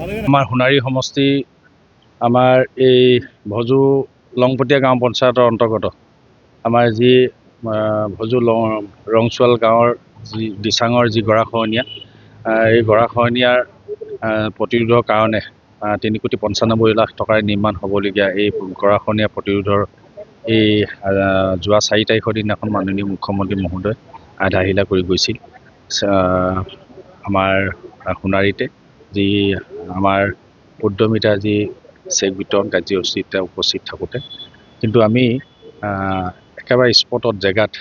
আমাৰ সোণাৰী সমষ্টি আমাৰ এই ভজু লংপটীয়া গাঁও পঞ্চায়তৰ অন্তৰ্গত আমাৰ যি ভজু ৰংচুৱাল গাঁৱৰ যি দিচাঙৰ যি গৰাখহনীয়া এই গৰাখহনীয়াৰ প্ৰতিৰোধৰ কাৰণে 3,95,00,000 টকাৰ নিৰ্মাণ হ'বলগীয়া এই গৰাখহনীয়া প্ৰতিৰোধৰ এই যোৱা 4 তাৰিখৰ দিনাখন মাননীয় মুখ্যমন্ত্ৰী মহোদয় আধাৰশিলা কৰি গৈছিল আমাৰ সোণাৰীতে যি আমাৰ উদ্যমিতাৰ যি চেক বিতৰণ কাৰ্যসূচীত উপস্থিত থাকোঁতে কিন্তু আমি একেবাৰে স্পটত জেগাত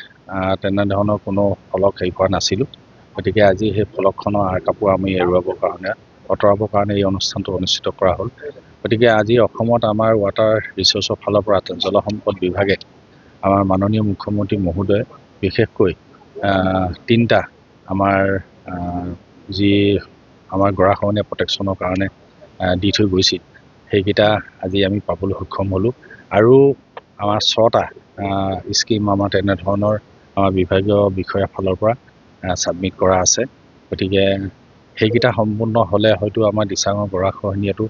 তেনেধৰণৰ কোনো ফলক হেৰি কৰা নাছিলোঁ। গতিকে আজি সেই ফলকখনৰ কাপোৰ আমি আঁতৰাবৰ কাৰণে এই অনুষ্ঠানটো অনুষ্ঠিত কৰা হ'ল। গতিকে আজি অসমত আমাৰ ৱাটাৰ ৰিচোৰ্চৰ ফালৰ পৰা জলসম্পদ বিভাগে আমাৰ মাননীয় মুখ্যমন্ত্ৰী মহোদয়ে বিশেষকৈ 3টা আমাৰ যি আমাৰ গৰাখহনীয়া প্ৰটেকশ্যনৰ কাৰণে দি থৈ গৈছিল সেইকেইটা আজি আমি পাবলৈ সক্ষম হ'লোঁ আৰু আমাৰ 6টা স্কিম আমাৰ তেনেধৰণৰ আমাৰ বিভাগীয় বিষয়াৰ ফালৰ পৰা ছাবমিট কৰা আছে। গতিকে সেইকেইটা সম্পূৰ্ণ হ'লে হয়তো আমাৰ দিচাঙৰ গৰাখহনীয়াটো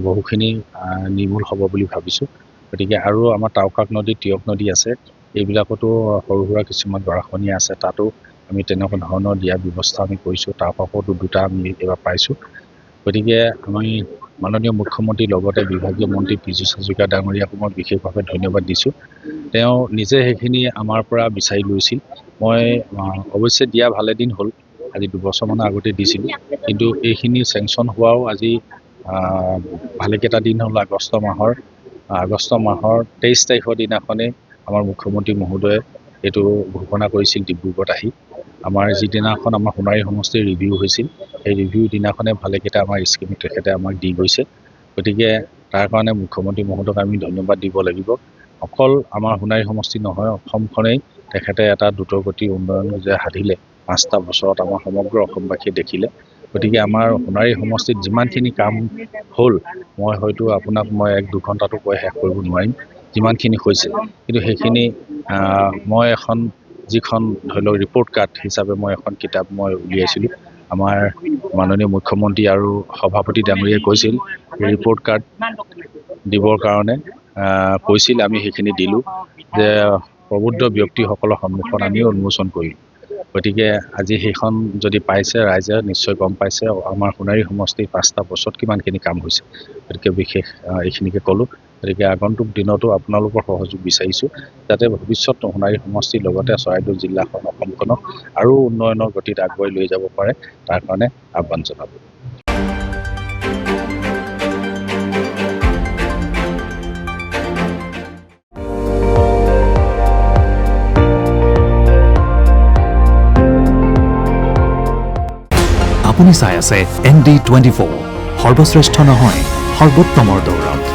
বহুখিনি নিৰ্মূল হ'ব বুলি ভাবিছোঁ। গতিকে আৰু আমাৰ তাওকাক নদী টিয়ক নদী আছে এইবিলাকতো সৰু সুৰা কিছুমান গৰাখহনীয়া আছে তাতো আমি তেনেকুৱা ধৰণৰ দিয়াৰ ব্যৱস্থা আমি কৰিছোঁ। তাৰ পাছতো 2টা আমি এইবাৰ পাইছোঁ। গতিকে আমি মাননীয় মুখ্যমন্ত্ৰীৰ লগতে বিভাগীয় মন্ত্ৰী পীযুষ হাজৰিকা ডাঙৰীয়াকো মই বিশেষভাৱে ধন্যবাদ দিছোঁ। তেওঁ নিজে সেইখিনি আমাৰ পৰা বিচাৰি লৈছিল। মই অৱশ্যে দিয়া ভালেদিন হ'ল, আজি 2 বছৰমানৰ আগতে দিছিলোঁ, কিন্তু এইখিনি চেংচন হোৱাও আজি ভালেকেইটা দিন হ'ল। আগষ্ট মাহৰ 23 তাৰিখৰ দিনাখনেই আমাৰ মুখ্যমন্ত্ৰী মহোদয়ে এইটো ঘোষণা কৰিছিল ডিব্ৰুগড়ত আহি। আমাৰ যিদিনাখন আমাৰ সোণাৰী সমষ্টিৰ ৰিভিউ হৈছিল সেই ৰিভিউ দিনাখনে ভালেকেইটা আমাৰ স্কিম তেখেতে আমাক দি গৈছে। গতিকে তাৰ কাৰণে মুখ্যমন্ত্ৰী মহোদয়ক আমি ধন্যবাদ দিব লাগিব। অকল আমাৰ সোণাৰী সমষ্টি নহয়, অসমখনেই তেখেতে এটা দ্ৰুতগতি উন্নয়ন যে সাধিলে 5টা বছৰত আমাৰ সমগ্ৰ অসমবাসীয়ে দেখিলে। গতিকে আমাৰ সোণাৰী সমষ্টিত যিমানখিনি কাম হ'ল মই হয়তো আপোনাক মই 1-2 ঘণ্টাটো কৈ শেষ কৰিব নোৱাৰিম যিমানখিনি হৈছিল, কিন্তু সেইখিনি মই যিখন ধৰি লওক ৰিপৰ্ট কাৰ্ড হিচাপে মই এখন কিতাপ মই উলিয়াইছিলোঁ। আমাৰ মাননীয় মুখ্যমন্ত্ৰী আৰু সভাপতি ডাঙৰীয়াই কৈছিল ৰিপৰ্ট কাৰ্ড দিবৰ কাৰণে কৈছিল, আমি সেইখিনি দিলোঁ যে প্ৰবুদ্ধ ব্যক্তিসকলৰ সন্মুখত আমিও উন্মোচন কৰিলোঁ। গতিকে আজি সেইখন যদি পাইছে ৰাইজে নিশ্চয় গম পাইছে আমাৰ সোণাৰী সমষ্টিৰ 5টা বছৰত কিমানখিনি কাম হৈছে। গতিকে বিশেষ এইখিনিকে ক'লোঁ। গতিকে আগন্তুক দিনতো আপোনালোকৰ সহযোগ বিচাৰিছোঁ যাতে ভৱিষ্যত সোণাৰী সমষ্টিৰ লগতে চৰাইদেউ জিলাখন অসমখনক আৰু উন্নয়নৰ গতিত আগুৱাই লৈ যাব পাৰে তাৰ কাৰণে আহ্বান জনালোঁ। আপুনি চাই আছে ND24 সৰ্বশ্ৰেষ্ঠ নহয় সৰ্বোত্তমৰ দৌৰত।